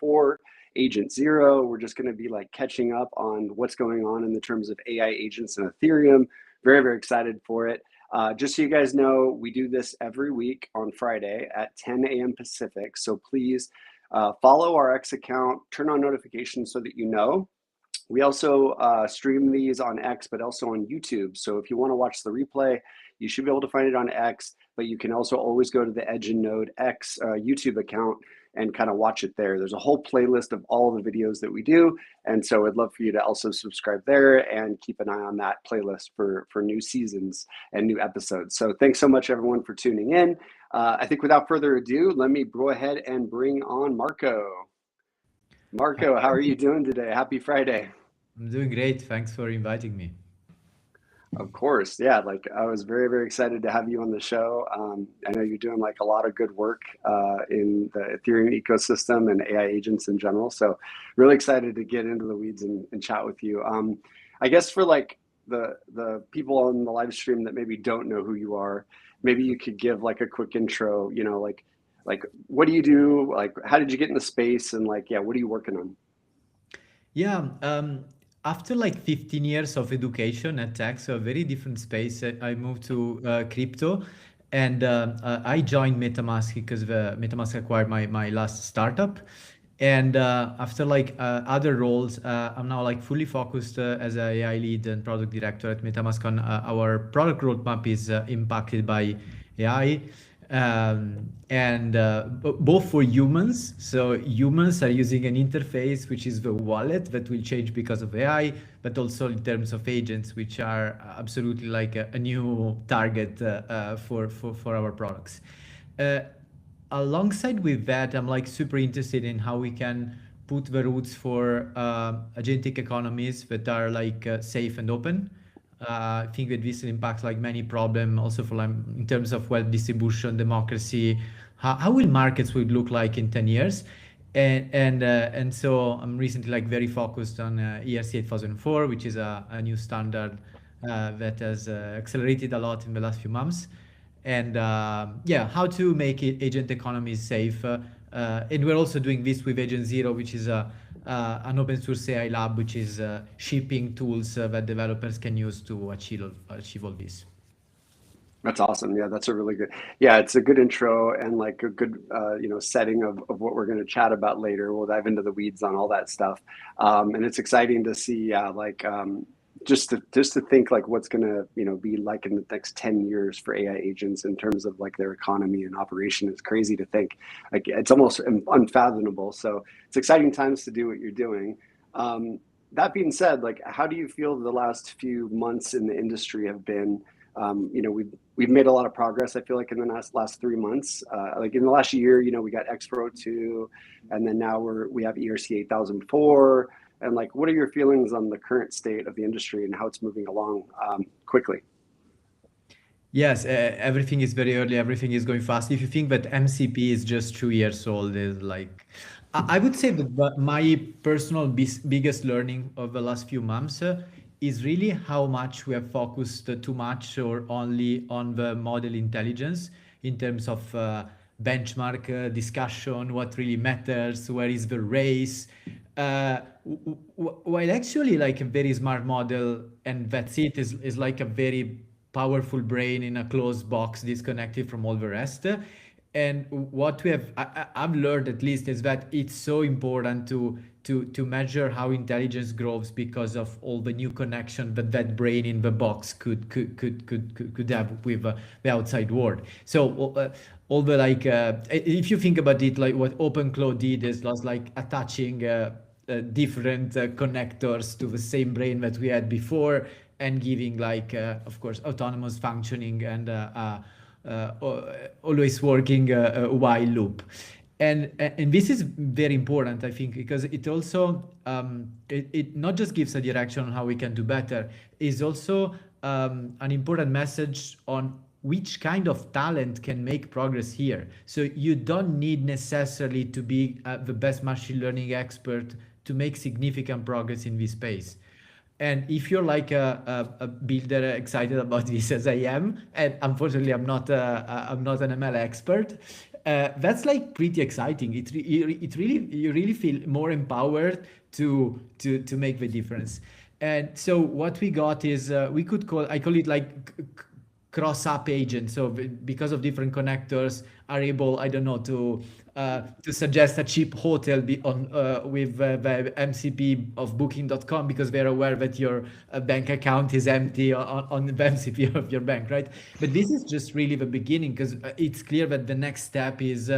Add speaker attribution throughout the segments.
Speaker 1: ERC-8004, Agent0. We're just going to be like catching up on what's going on in the terms of AI agents and Ethereum. Very, very excited for it. Just so you guys know, we do this every week on Friday at 10 a.m. Pacific. So please follow our X account, turn on notifications so that you know. We also stream these on X, but also on YouTube. So if you want to watch the replay, you should be able to find it on X, but you can also always go to the Agent0 X YouTube account and kind of watch it there. There's a whole playlist of all of the videos that we do. And so I'd love for you to also subscribe there and keep an eye on that playlist for new seasons and new episodes. So thanks so much, everyone, for tuning in. I think without further ado, let me go ahead and bring on Marco. Marco, how are you doing today? Happy Friday.
Speaker 2: I'm doing great. Thanks for inviting me.
Speaker 1: Of course. Yeah. Like I was very, very excited to have you on the show. I know you're doing like a lot of good work in the Ethereum ecosystem and AI agents in general. So really excited to get into the weeds and chat with you. I guess for like the people on the live stream that maybe don't know who you are, maybe you could give like a quick intro, you know, like what do you do? Like, how did you get in the space? And like, yeah, what are you working on?
Speaker 2: Yeah, after like 15 years of education at tech, so a very different space, I moved to crypto, and I joined Metamask because Metamask acquired my last startup. And after like other roles, I'm now like fully focused as a AI lead and product director at Metamask. On our product roadmap is impacted by AI. And both for humans, so humans are using an interface which is the wallet that will change because of AI, but also in terms of agents, which are absolutely like a new target for our products. Alongside with that, I'm like super interested in how we can put the roots for agentic economies that are like safe and open. I think that this impacts like many problems also for like, in terms of wealth distribution, democracy. How will markets would look like in 10 years? And so I'm recently like very focused on ERC-8004, which is a new standard that has accelerated a lot in the last few months. And yeah, how to make it agent economies safe. And we're also doing this with Agent0, which is an open source AI lab, which is shipping tools that developers can use to achieve all this.
Speaker 1: That's awesome. Yeah, that's a really good, yeah, it's a good intro and like a good, you know, setting of what we're going to chat about later. We'll dive into the weeds on all that stuff. And it's exciting to see, like, just to think like what's going to, you know, be like in the next 10 years for AI agents in terms of like their economy and operation. It's crazy to think. Like it's almost unfathomable. So it's exciting times to do what you're doing. That being said, like how do you feel the last few months in the industry have been? You know, we've made a lot of progress. I feel like in the last 3 months, like in the last year, you know, we got X-Pro 2, and then now we have ERC-8004. And like, what are your feelings on the current state of the industry and how it's moving along quickly?
Speaker 2: Yes, everything is very early. Everything is going fast. If you think that MCP is just 2 years old, is like, I would say that my personal biggest learning of the last few months is really how much we have focused too much or only on the model intelligence in terms of benchmark discussion, what really matters, where is the race. While actually like a very smart model and that's it is like a very powerful brain in a closed box disconnected from all the rest. And what I've learned at least is that it's so important to measure how intelligence grows because of all the new connection that brain in the box could have with the outside world. So all the like if you think about it, like what OpenClaw did is like attaching different connectors to the same brain that we had before and giving like of course autonomous functioning and always working while loop. And this is very important, I think, because it also it not just gives a direction on how we can do better, is also an important message on which kind of talent can make progress here. So you don't need necessarily to be the best machine learning expert to make significant progress in this space. And if you're like a builder excited about this as I am, and unfortunately I'm not an ML expert, That's like pretty exciting. You really feel more empowered to make the difference. And so what we got is I call it like cross app agent. So because of different connectors are able, I don't know, to suggest a cheap hotel on with the MCP of Booking.com because they're aware that your bank account is empty on the MCP of your bank, right? But this is just really the beginning because it's clear that the next step is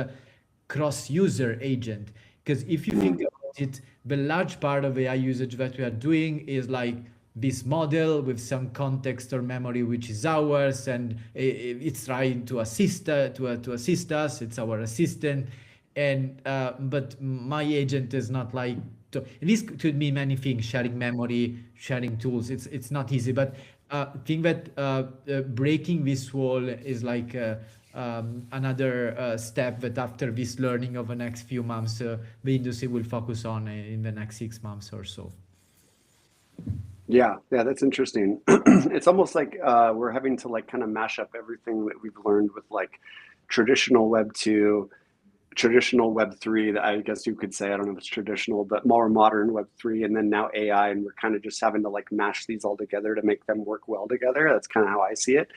Speaker 2: cross-user agent. Because if you think about it, the large part of AI usage that we are doing is like this model with some context or memory which is ours, and it's trying to assist us. It's our assistant, and but my agent is not like. This could mean many things: sharing memory, sharing tools. It's not easy, but I think that breaking this wall is like another step that after this learning of the next few months, the industry will focus on in the next 6 months or so.
Speaker 1: Yeah, that's interesting. It's almost like we're having to like kind of mash up everything that we've learned with like traditional Web 2, traditional Web 3, that I guess you could say, I don't know if it's traditional, but more modern Web 3, and then now AI, and we're kind of just having to like mash these all together to make them work well together. That's kind of how I see it.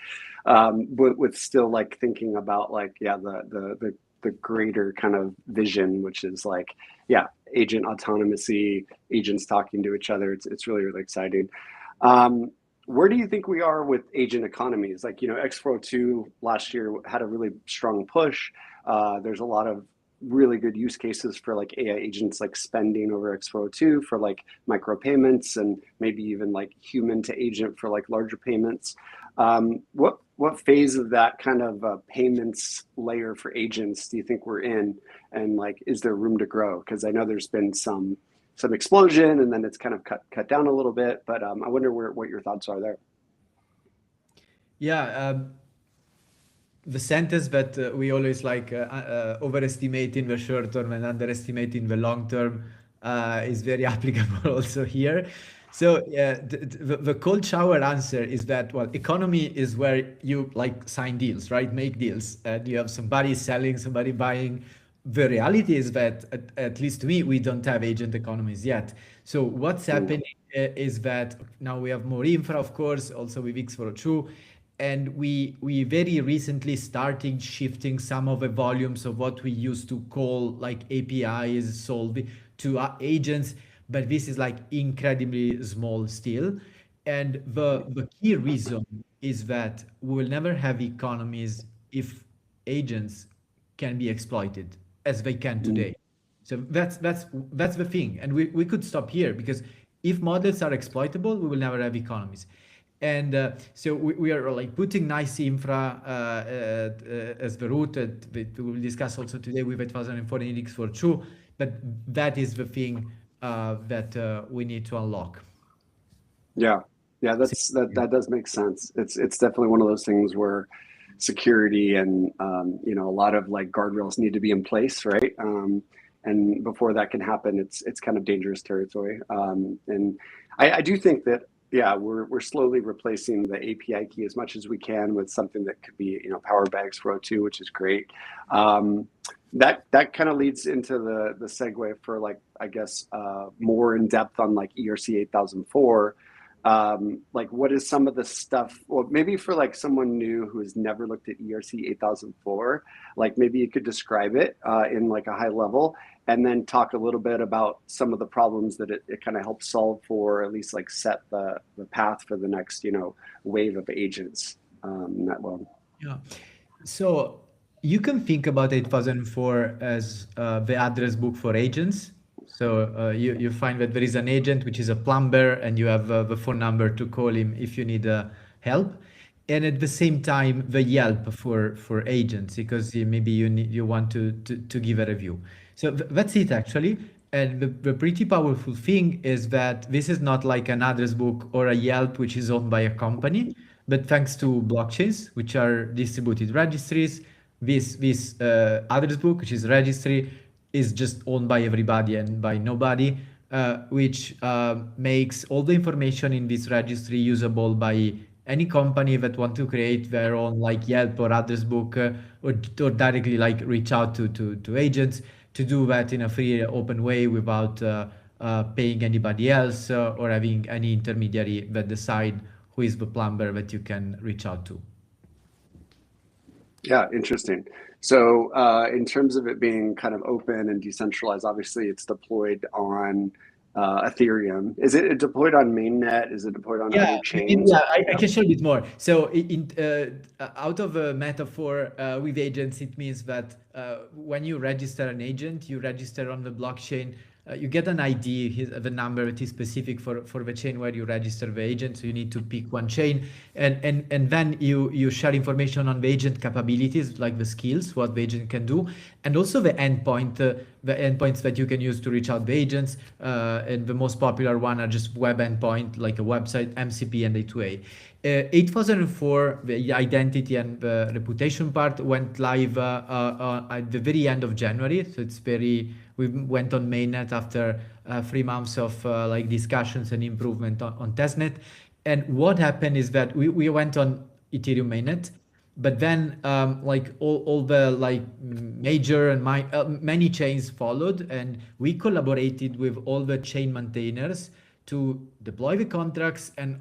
Speaker 1: But with still like thinking about like, yeah, the greater kind of vision, which is like, yeah, agent autonomy, agents talking to each other. It's really, really exciting. Where do you think we are with agent economies? Like, X402 last year had a really strong push. There's a lot of really good use cases for like AI agents, like spending over X402 for like micropayments, and maybe even like human to agent for like larger payments. What phase of that kind of payments layer for agents do you think we're in, and like is there room to grow? Because I know there's been some explosion, and then it's kind of cut down a little bit, but I wonder what your thoughts are there.
Speaker 2: Yeah, the sentence that we always like overestimate in the short term and underestimate in the long term is very applicable also here. So the cold shower answer is that, well, economy is where you like sign deals, right? Make deals, and you have somebody selling, somebody buying. The reality is that, at least to me, we don't have agent economies yet. So what's happening is that now we have more infra, of course, also with X402, and we very recently started shifting some of the volumes of what we used to call like APIs solving to agents, but this is like incredibly small still. And the key reason is that we will never have economies if agents can be exploited as they can today. So that's the thing. And we could stop here because if models are exploitable, we will never have economies. And so we are like putting nice infra as the root that we will discuss also today with 2004 and X42, but that is the thing that we need to unlock.
Speaker 1: Yeah, that does make sense. It's definitely one of those things where security and a lot of like guardrails need to be in place, right? And before that can happen, it's kind of dangerous territory. And I do think that, yeah, we're slowly replacing the API key as much as we can with something that could be, powered by X402, which is great. That kind of leads into the segue for like, I guess, more in depth on like ERC-8004. Like what is some of the stuff, well, maybe for like someone new who has never looked at ERC-8004, like maybe you could describe it in like a high level, and then talk a little bit about some of the problems that it kind of helps solve for, at least like set the path for the next, wave of agents in that world.
Speaker 2: Yeah. So you can think about 8004 as the address book for agents. So you find that there is an agent, which is a plumber, and you have the phone number to call him if you need help. And at the same time, the Yelp for agents, because maybe you want to give a review. So that's it actually. And the pretty powerful thing is that this is not like an address book or a Yelp, which is owned by a company, but thanks to blockchains, which are distributed registries, this address book, which is registry, is just owned by everybody and by nobody, which makes all the information in this registry usable by any company that want to create their own like Yelp or others book or directly like reach out to agents to do that in a free open way without paying anybody else or having any intermediary that decide who is the plumber that you can reach out to.
Speaker 1: Yeah, interesting. So, in terms of it being kind of open and decentralized, obviously it's deployed on Ethereum. Is it deployed on mainnet? Is it deployed on
Speaker 2: Yeah,
Speaker 1: other chains?
Speaker 2: yeah, I can share a bit more. So, out of a metaphor with agents, it means that when you register an agent, you register on the blockchain. You get an ID, the number that is specific for the chain where you register the agent. So you need to pick one chain, and then you share information on the agent capabilities, like the skills, what the agent can do, and also the endpoints that you can use to reach out the agents. And the most popular one are just web endpoint, like a website, MCP, and A2A. 8004, the identity and the reputation part went live at the very end of January. So we went on mainnet after 3 months of like discussions and improvement on testnet. And what happened is that we went on Ethereum mainnet, but then like all the like major and many chains followed, and we collaborated with all the chain maintainers to deploy the contracts and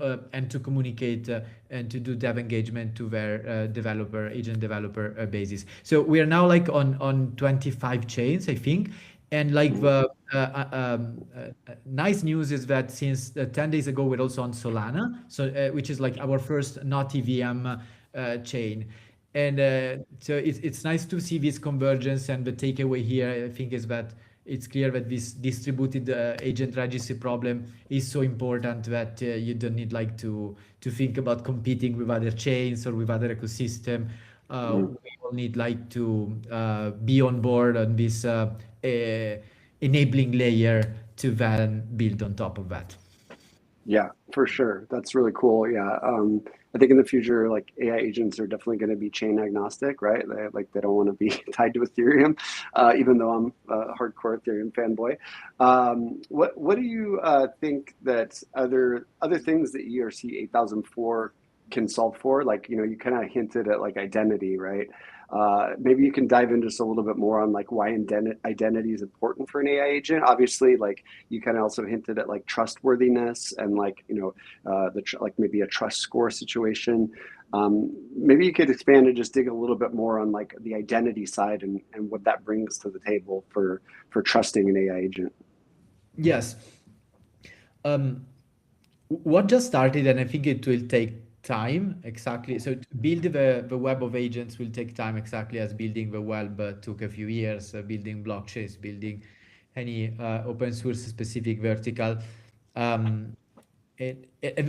Speaker 2: to communicate and to do dev engagement to their agent developer basis. So we are now like on 25 chains, I think. And like
Speaker 1: Mhm.
Speaker 2: the nice news is that since 10 days ago, we're also on Solana, so which is like our first not EVM chain. And so it's nice to see this convergence. And the takeaway here, I think, is that it's clear that this distributed agent registry problem is so important that you don't need like to think about competing with other chains or with other ecosystem.
Speaker 1: Mhm.
Speaker 2: We all need like to be on board on this enabling layer to then build on top of that.
Speaker 1: Yeah, for sure. That's really cool. Yeah. I think in the future, like AI agents are definitely going to be chain agnostic, right? They don't want to be tied to Ethereum, even though I'm a hardcore Ethereum fanboy. What do you think that other things that ERC 8004 can solve for? Like, you kind of hinted at like identity, right? Maybe you can dive into just a little bit more on like why identity is important for an AI agent. Obviously, like you kind of also hinted at like trustworthiness and like like maybe a trust score situation. Maybe you could expand and just dig a little bit more on like the identity side and what that brings to the table for trusting an AI agent.
Speaker 2: Yes. Um, what just started, and I think it will take time exactly. So to build the web of agents will take time exactly as building the web took a few years, building blockchains, building any open source specific vertical. Um, and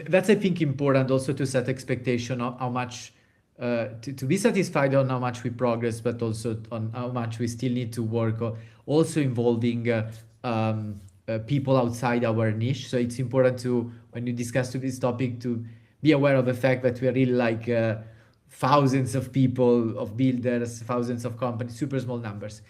Speaker 2: that's, I think, important also to set expectation of how much to be satisfied on how much we progress, but also on how much we still need to work on, also involving people outside our niche. So it's important to, when you discuss this topic, to be aware of the fact that we are really like thousands of people, of builders, thousands of companies, super small numbers.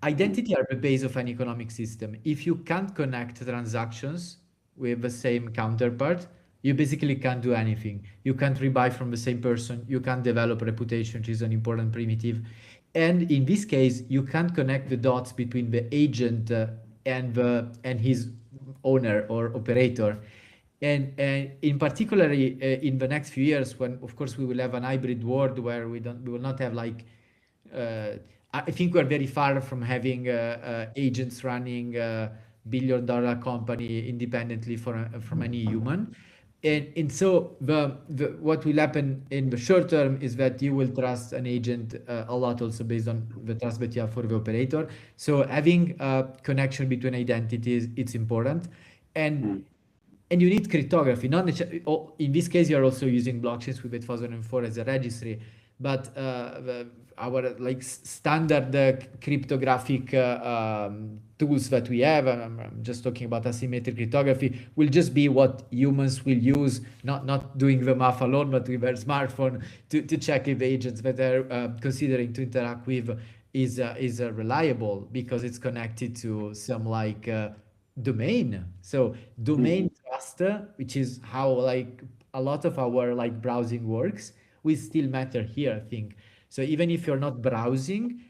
Speaker 2: Identity are the base of an economic system. If you can't connect transactions with the same counterpart, you basically can't do anything. You can't rebuy from the same person. You can't develop reputation, which is an important primitive. And in this case, you can't connect the dots between the agent and his owner or operator. And in particularly in the next few years, when of course we will have an hybrid world where we will not have like uh, I think we're very far from having agents running a billion-dollar company independently from any human. And so what will happen in the short term is that you will trust an agent a lot also based on the trust that you have for the operator. So having a connection between identities, it's important. And
Speaker 1: Mm.
Speaker 2: and you need cryptography. Not necessarily, in this case, you're also using blockchains with 8004 as a registry, but our like standard cryptographic tools that we have, I'm just talking about asymmetric cryptography, will just be what humans will use, not doing the math alone, but with their smartphone to check if the agents that they're considering to interact with is reliable because it's connected to some like domain. So
Speaker 1: Mm.
Speaker 2: domain trust, which is how like a lot of our like browsing works will still matter here, I think. So even if you're not browsing,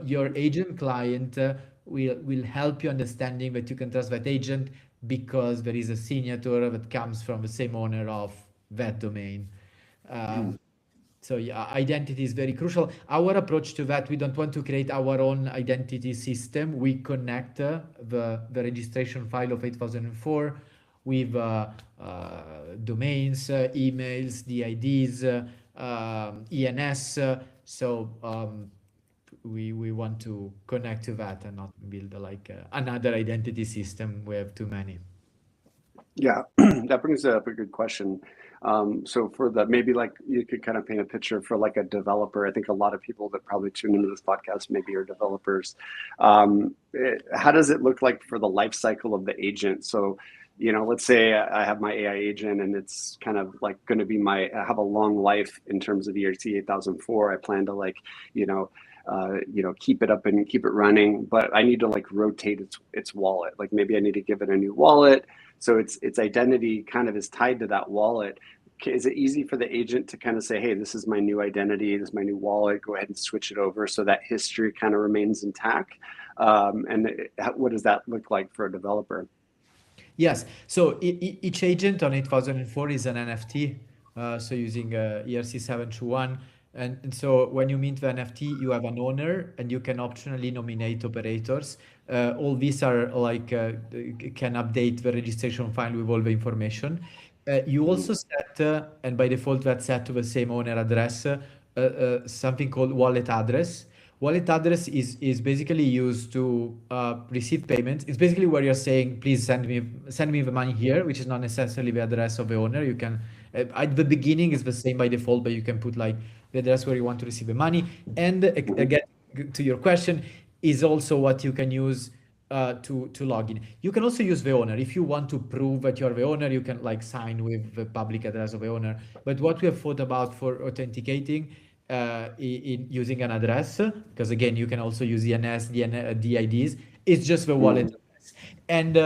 Speaker 2: your agent client will help you understanding that you can trust that agent because there is a signature that comes from the same owner of that domain.
Speaker 1: Mm.
Speaker 2: Um, so yeah, identity is very crucial. Our approach to that, we don't want to create our own identity system. We connect the registration file of 8004 with domains, emails, DIDs, ENS. We want to connect to that and not build like another identity system. We have too many.
Speaker 1: Yeah, that brings up a good question. So for the maybe like you could kind of paint a picture for like a developer. I think a lot of people that probably tune into this podcast maybe are developers. How does it look like for the life cycle of the agent? So, you know, let's say I have my AI agent and it's kind of like going to be I have a long life in terms of ERC-8004. I plan to like, keep it up and keep it running, but I need to like rotate its wallet. Like maybe I need to give it a new wallet. So its identity kind of is tied to that wallet. Is it easy for the agent to kind of say, hey, this is my new identity, this is my new wallet, go ahead and switch it over so that history kind of remains intact? What does that look like for a developer?
Speaker 2: Yes. So each agent on 8004 is an NFT. So using ERC-721. And so when you mint the NFT, you have an owner and you can optionally nominate operators. All these are like can update the registration file with all the information. You also set, and by default that's set to the same owner address, something called wallet address. Wallet address is basically used to receive payments. It's basically where you're saying, please send me the money here, which is not necessarily the address of the owner. You can at the beginning it's the same by default, but you can put like the address where you want to receive the money. And again, to your question, is also what you can use to log in. You can also use the owner. If you want to prove that you're the owner, you can like sign with the public address of the owner. But what we have thought about for authenticating in using an address, because again, you can also use ENS, DIDs, it's just the wallet address. And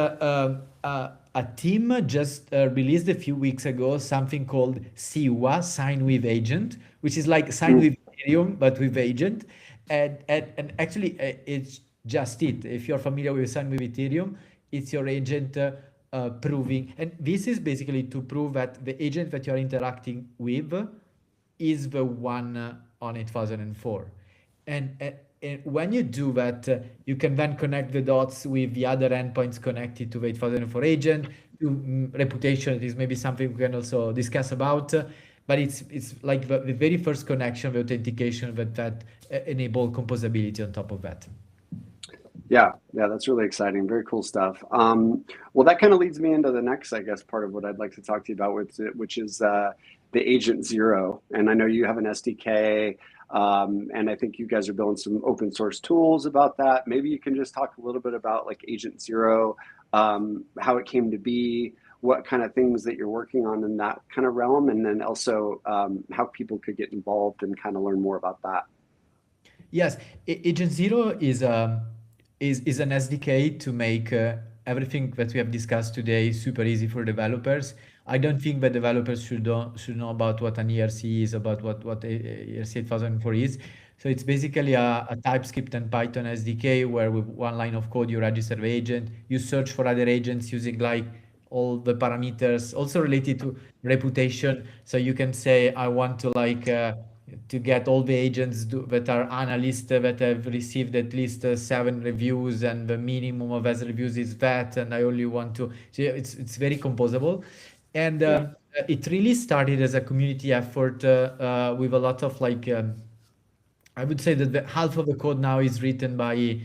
Speaker 2: a team just released a few weeks ago something called SIWA, Sign with Agent, which is like sign with Ethereum, but with agent. And actually, it's just it. If you're familiar with sign with Ethereum, it's your agent proving. And this is basically to prove that the agent that you're interacting with is the one on 8004. And when you do that, you can then connect the dots with the other endpoints connected to the 8004 agent. Reputation is maybe something we can also discuss about, but it's like the very first connection, the authentication that enable composability on top of that.
Speaker 1: Yeah, that's really exciting. Very cool stuff. Well, that kind of leads me into the next, I guess, part of what I'd like to talk to you about, which is the Agent0. And I know you have an SDK, and I think you guys are building some open source tools about that. Maybe you can just talk a little bit about like Agent0, how it came to be, what kind of things that you're working on in that kind of realm, and then also how people could get involved and kind of learn more about that.
Speaker 2: Yes, Agent0 is an SDK to make everything that we have discussed today super easy for developers. I don't think that developers should know about what an ERC is, about what ERC-8004 is. So it's basically a TypeScript and Python SDK where with one line of code you register the agent, you search for other agents using like all the parameters also related to reputation. So you can say, I want to like to get all the agents that are analysts that have received at least 7 reviews, and the minimum of those reviews is that, and I only want to. So it's very composable, and it really started as a community effort with a lot of like. I would say that half of the code now is written by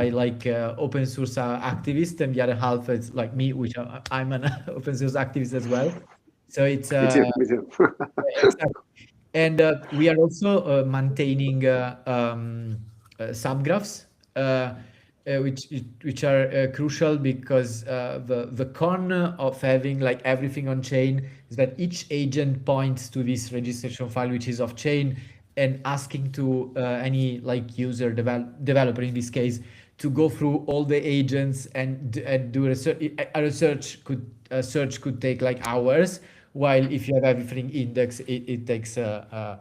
Speaker 2: like open source activists, and the other half is like me, which I'm an open source activist as well. So it's
Speaker 1: Me too.
Speaker 2: exactly. And we are also maintaining subgraphs, which are crucial because the con of having like everything on chain is that each agent points to this registration file which is off chain, and asking to any like user developer in this case to go through all the agents and do research. A search could take like hours, while if you have everything indexed, it takes 400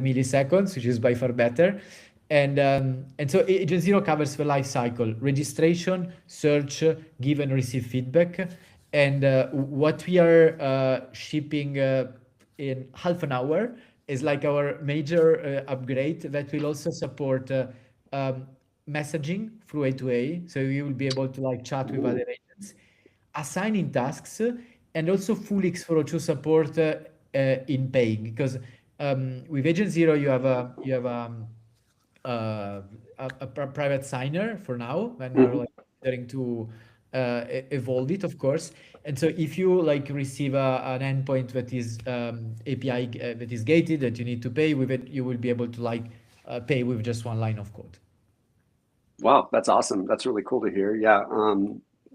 Speaker 2: milliseconds, which is by far better. And so Agent Zero covers the life cycle: registration, search, give and receive feedback. And what we are shipping in half an hour is like our major upgrade that will also support um, messaging through A2A. So you will be able to like chat with other agents, assigning tasks, and also full X402 support in paying. Because with Agent Zero, uh, a private signer for now, when we're
Speaker 1: Mhm.
Speaker 2: like starting to evolve it, of course. And so if you like receive an endpoint that is API that is gated, that you need to pay with it, you will be able to like pay with just one line of code.
Speaker 1: Wow, that's awesome. That's really cool to hear. Yeah,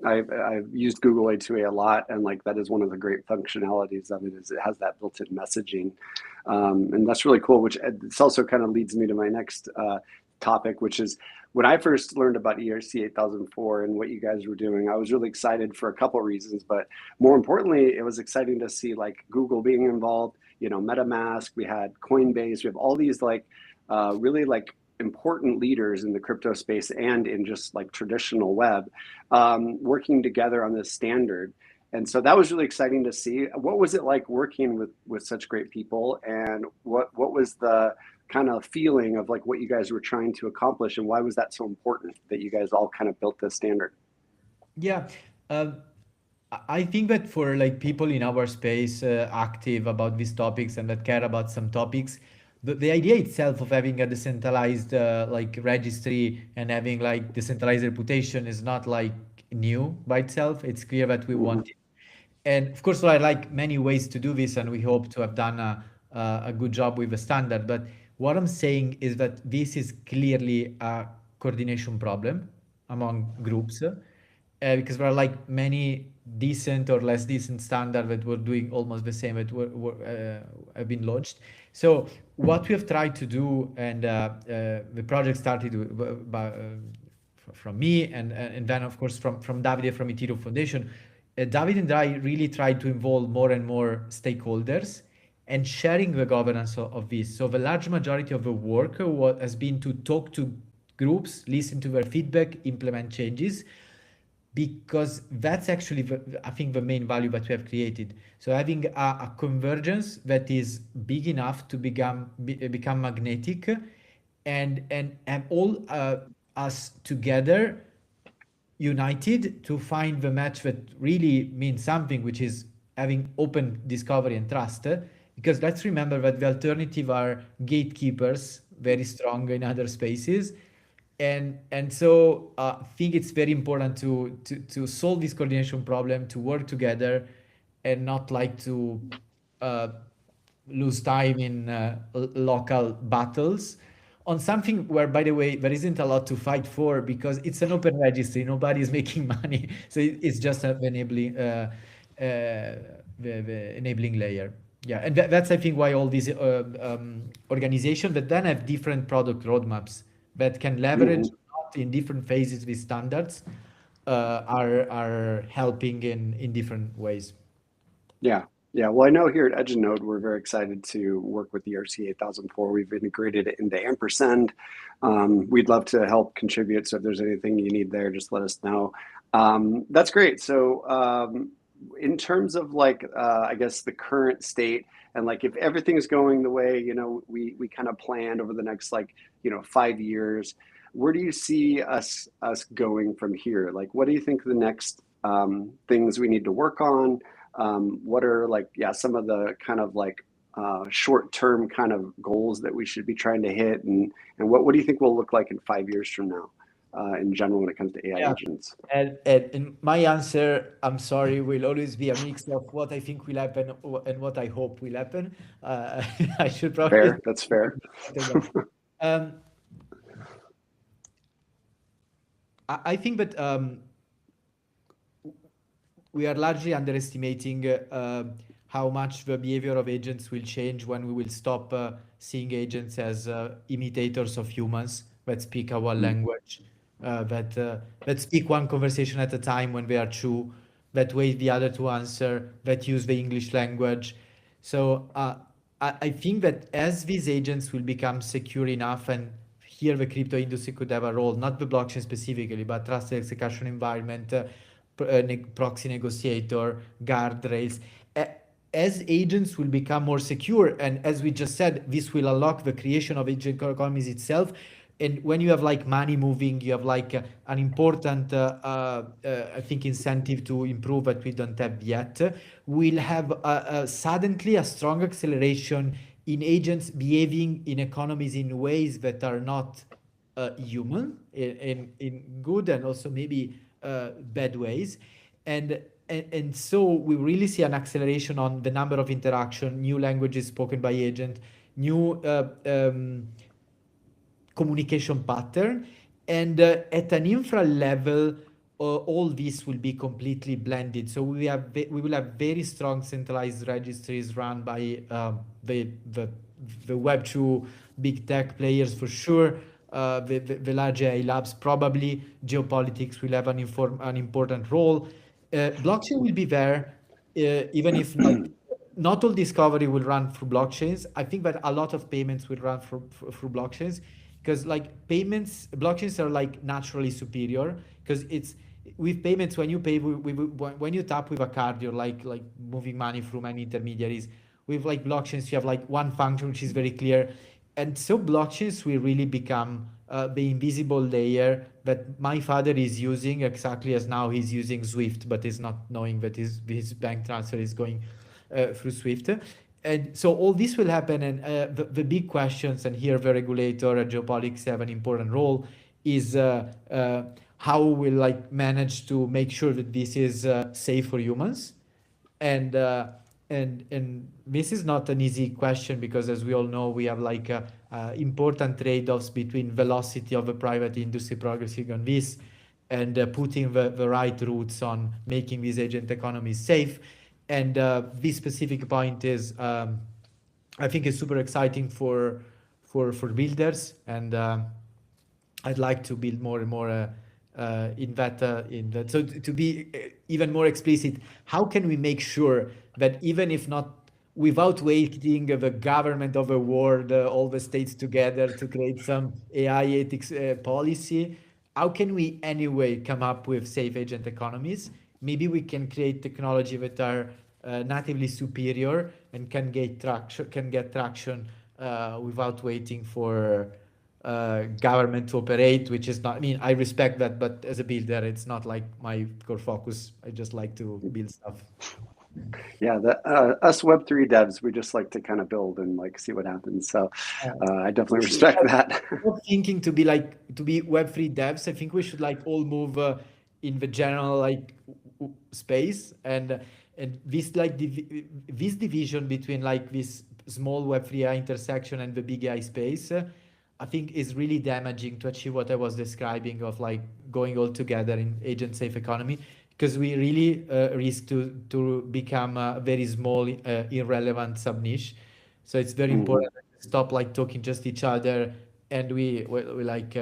Speaker 1: I've used Google A2A a lot, and like that is one of the great functionalities of it is it has that built-in messaging, and that's really cool. Which this also kind of leads me to my next topic, which is when I first learned about ERC-8004 and what you guys were doing. I was really excited for a couple of reasons, but more importantly, it was exciting to see like Google being involved. You know, MetaMask. We had Coinbase. We have all these like really like important leaders in the crypto space and in just like traditional web working together on this standard. And so that was really exciting to see. What was it like working with such great people, and what was the kind of feeling of like what you guys were trying to accomplish, and why was that so important that you guys all kind of built this standard?
Speaker 2: Yeah. Um, I think that for like people in our space active about these topics and that care about some topics, the idea itself of having a decentralized like registry and having like decentralized reputation is not like new by itself. It's clear that we
Speaker 1: Mm-hmm.
Speaker 2: want it. And of course, there are like many ways to do this, and we hope to have done a good job with the standard. But what I'm saying is that this is clearly a coordination problem among groups because there are like many decent or less decent standard that were doing almost the same that have been launched. So what we have tried to do, and the project started from me and then of course from Davide from Ethereum Foundation. David and I really tried to involve more and more stakeholders and sharing the governance of this. So the large majority of the work has been to talk to groups, listen to their feedback, implement changes, because that's actually I think the main value that we have created. So having a convergence that is big enough to become magnetic, and all us together united to find the match that really means something, which is having open discovery and trust. Because let's remember that the alternative are gatekeepers, very strong in other spaces. And so I think it's very important to solve this coordination problem, to work together, and not like to uh, lose time in local battles on something where, by the way, there isn't a lot to fight for because it's an open registry. Nobody is making money, so it's just an enabling the enabling layer. Yeah, and that's I think why all these organizations that then have different product roadmaps that can leverage
Speaker 1: Mm-hmm.
Speaker 2: in different phases with standards are helping in different ways.
Speaker 1: Yeah. Yeah. Well, I know here at EdgeNode, we're very excited to work with the ERC 8004. We've integrated it into ampersand. We'd love to help contribute. So if there's anything you need there, just let us know. That's great. So in terms of like, I guess the current state, and like if everything's going the way, you know, we kind of planned over the next like, you know, 5 years, where do you see us going from here? Like, what do you think the next things we need to work on? What are like, yeah, some of the kind of like short-term kind of goals that we should be trying to hit, and what do you think will look like in 5 years from now, in general when it comes to AI
Speaker 2: Yeah.
Speaker 1: agents?
Speaker 2: And my answer, I'm sorry, will always be a mix of what I think will happen and what I hope will happen. Uh, I should probably
Speaker 1: Fair, that's fair.
Speaker 2: um, I think that we are largely underestimating how much the behavior of agents will change when we will stop seeing agents as imitators of humans that speak our language, that speak one conversation at a time when they are true. that wait the other to answer, that use the English language. So I think that as these agents will become secure enough, and here the crypto industry could have a role, not the blockchain specifically, but trusted execution environment, proxy negotiator, guardrails. As agents will become more secure, and as we just said, this will unlock the creation of agent economies itself. And when you have like money moving, you have like an important, I think, incentive to improve that we don't have yet. We'll have suddenly a strong acceleration in agents behaving in economies in ways that are not human, in good and also maybe bad ways. And so we really see an acceleration on the number of interaction, new languages spoken by agent, new communication pattern. And at an infra level, all this will be completely blended. So we will have very strong centralized registries run by the Web2 big tech players for sure. The large AI labs, probably geopolitics will have an important role. Blockchain will be there, even if not all discovery will run through blockchains. I think that a lot of payments will run through blockchains, because like payments, blockchains are like naturally superior, because it's with payments, when you pay when you tap with a card, you're like moving money through many intermediaries. With like blockchains, you have like one function which is very clear. And so blockchains will really become the invisible layer that my father is using, exactly as now he's using Swift, but is not knowing that his bank transfer is going through Swift. And so all this will happen. And the big questions, and here the regulator and geopolitics have an important role, is how we'll like manage to make sure that this is safe for humans. And and this is not an easy question, because as we all know, we have like important trade-offs between velocity of the private industry progressing on this, and putting the right roots on making these agent economies safe. And this specific point is, I think, is super exciting for builders. And I'd like to build more and more in that. So to be even more explicit, how can we make sure that even if not without waiting the government of the world, all the states together to create some AI ethics policy, how can we anyway come up with safe agent economies? Maybe we can create technology that are natively superior and can get traction without waiting for government to operate, which is not, I mean, I respect that, but as a builder, it's not like my core focus. I just like to build stuff.
Speaker 1: Yeah, us Web3 devs, we just like to kind of build and like see what happens. So I definitely respect that.
Speaker 2: Not thinking to be Web3 devs. I think we should like all move in the general like space, and this like this division between like this small Web3 AI intersection and the big AI space, I think is really damaging to achieve what I was describing of like going all together in agent safe economy, because we really risk to become a very small, irrelevant sub niche. So it's very important to stop like talking just each other, and we like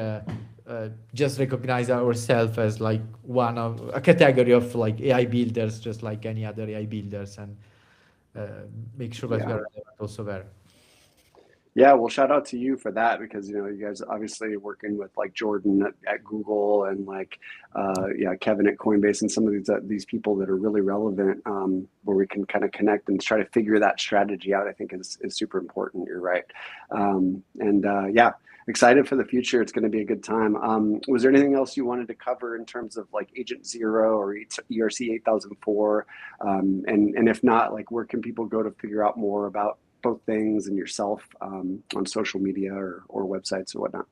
Speaker 2: just recognize ourselves as like one of a category of like AI builders, just like any other AI builders, and make sure that we are relevant also there.
Speaker 1: Yeah, well, shout out to you for that, because you know you guys obviously working with like Jordan at Google, and like Kevin at Coinbase, and some of these people that are really relevant, where we can kind of connect and try to figure that strategy out. I think is super important. You're right, excited for the future. It's going to be a good time. Was there anything else you wanted to cover in terms of like Agent0 or ERC-8004? And if not, like where can people go to figure out more about both things and yourself on social media or websites or whatnot?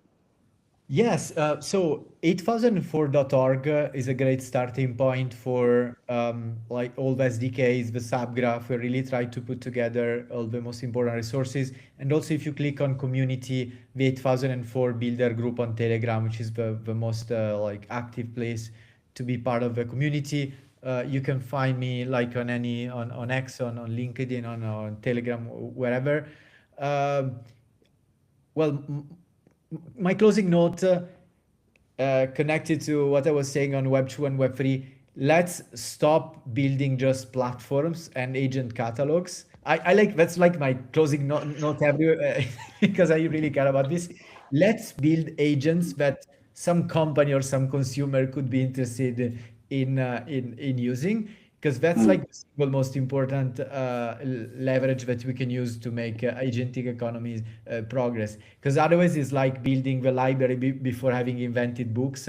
Speaker 2: Yes, so 8004.org is a great starting point for like all the SDKs, the subgraph. We really try to put together all the most important resources. And also if you click on community, the 8004 builder group on Telegram, which is the most like active place to be part of the community. You can find me like on X, on LinkedIn, on Telegram, wherever. Well, my closing note, connected to what I was saying on Web2 and Web3, let's stop building just platforms and agent catalogs. I like that's like my closing note every because I really care about this. Let's build agents that some company or some consumer could be interested in using, because that's
Speaker 1: Mm,
Speaker 2: like the single most important leverage that we can use to make agentic economies progress. Because otherwise, it's like building the library before having invented books.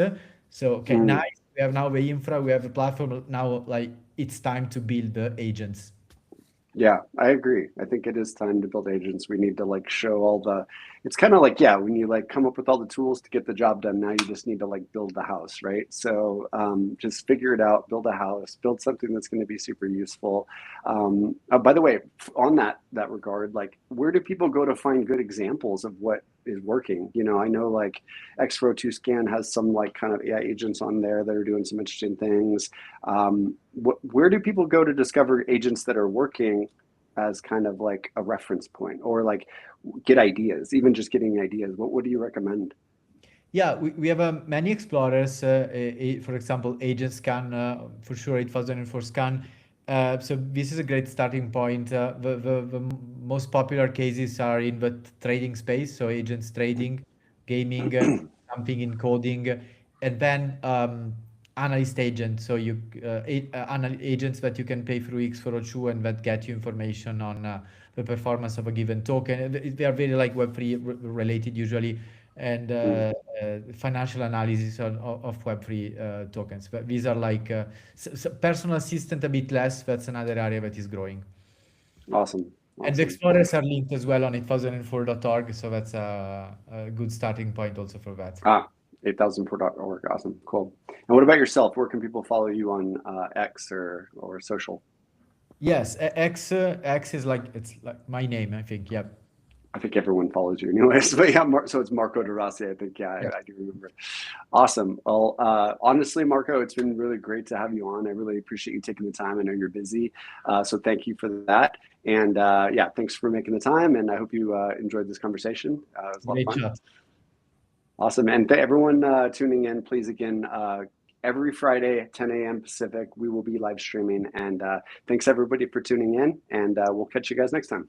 Speaker 2: So okay,
Speaker 1: mm.
Speaker 2: nice. We have now the infra, we have the platform. Now, like it's time to build the agents.
Speaker 1: Yeah, I agree. I think it is time to build agents. We need to like show all the, it's kind of like, yeah, when you like come up with all the tools to get the job done, now you just need to like build the house, right? So just figure it out, build a house, build something that's going to be super useful. By the way, on that regard, like where do people go to find good examples of what is working? You know, I know like X-Row2Scan has some like kind of AI agents on there that are doing some interesting things. Where do people go to discover agents that are working as kind of like a reference point or like get ideas, even just getting ideas? What do you recommend?
Speaker 2: Yeah, we have many explorers. For example, Agent Scan, for sure, 8004 Scan. So this is a great starting point. The most popular cases are in the trading space, so agents trading, gaming, something in coding, and then analyst agents. So agents that you can pay through X402 and that get you information on the performance of a given token. They are very like Web3 related usually, and
Speaker 1: Mm,
Speaker 2: financial analysis of Web3 tokens. But these are like personal assistant a bit less. That's another area that is growing.
Speaker 1: awesome.
Speaker 2: And the
Speaker 1: Awesome.
Speaker 2: explorers are linked as well on 8004.org, so that's a good starting point also for that.
Speaker 1: Ah, 8004.org. Awesome. Cool. And what about yourself? Where can people follow you on X or social?
Speaker 2: Yes, X is like it's like my name, I think. Yeah.
Speaker 1: I think everyone follows you anyways, but yeah, so it's Marco De Rossi. I think, yeah,
Speaker 2: Yeah.
Speaker 1: I do remember. Awesome. Well, honestly, Marco, it's been really great to have you on. I really appreciate you taking the time. I know you're busy, so thank you for that. And yeah, thanks for making the time. And I hope you enjoyed this conversation. It was a lot of
Speaker 2: Great
Speaker 1: fun.
Speaker 2: chat.
Speaker 1: Awesome. And everyone tuning in, please again, every Friday at 10 a.m. Pacific, we will be live streaming. And thanks everybody for tuning in. And we'll catch you guys next time.